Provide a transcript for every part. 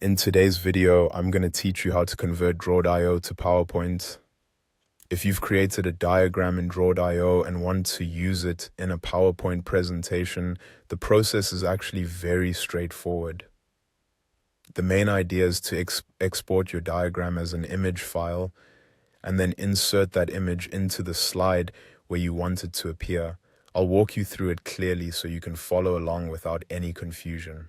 In today's video, I'm going to teach you how to convert Draw.io to PowerPoint. If you've created a diagram in Draw.io and want to use it in a PowerPoint presentation, the process is actually very straightforward. The main idea is to export your diagram as an image file and then insert that image into the slide where you want it to appear. I'll walk you through it clearly so you can follow along without any confusion.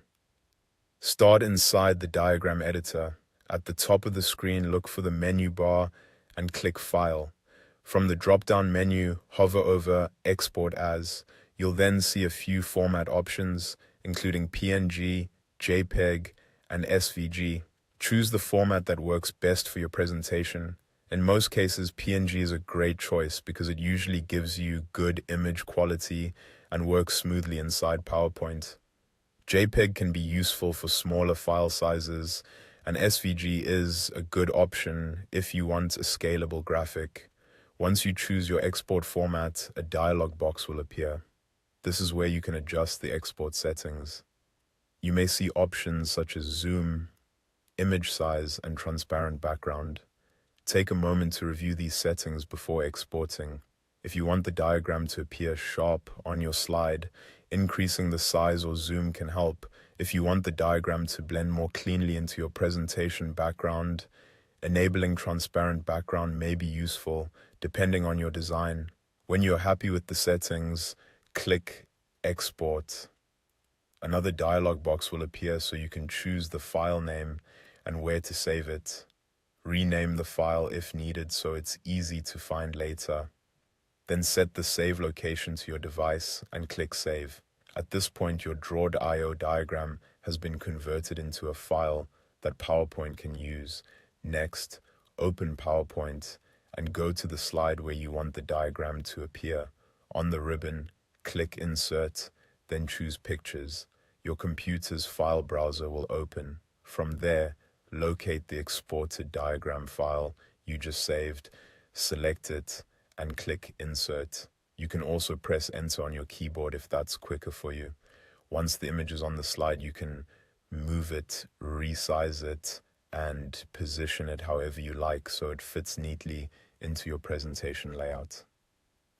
Start inside the diagram editor. At the top of the screen, look for the menu bar and click File. From the drop-down menu, hover over Export As. You'll then see a few format options, including PNG, JPEG, and SVG. Choose the format that works best for your presentation. In most cases, PNG is a great choice because it usually gives you good image quality and works smoothly inside PowerPoint. JPEG can be useful for smaller file sizes, and SVG is a good option if you want a scalable graphic. Once you choose your export format, a dialog box will appear. This is where you can adjust the export settings. You may see options such as zoom, image size, and transparent background. Take a moment to review these settings before exporting. If you want the diagram to appear sharp on your slide, increasing the size or zoom can help. If you want the diagram to blend more cleanly into your presentation background, enabling transparent background may be useful, depending on your design. When you're happy with the settings, click Export. Another dialog box will appear so you can choose the file name and where to save it. Rename the file if needed so it's easy to find later. Then set the save location to your device and click Save. At this point, your Draw.io diagram has been converted into a file that PowerPoint can use. Next, open PowerPoint and go to the slide where you want the diagram to appear. On the ribbon, click Insert, then choose Pictures. Your computer's file browser will open. From there, locate the exported diagram file you just saved, select it, and click Insert. You can also press Enter on your keyboard if that's quicker for you. Once the image is on the slide, you can move it, resize it, and position it however you like so it fits neatly into your presentation layout.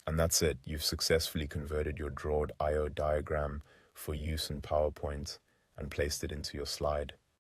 And that's it. You've successfully converted your Draw.io diagram for use in PowerPoint and placed it into your slide.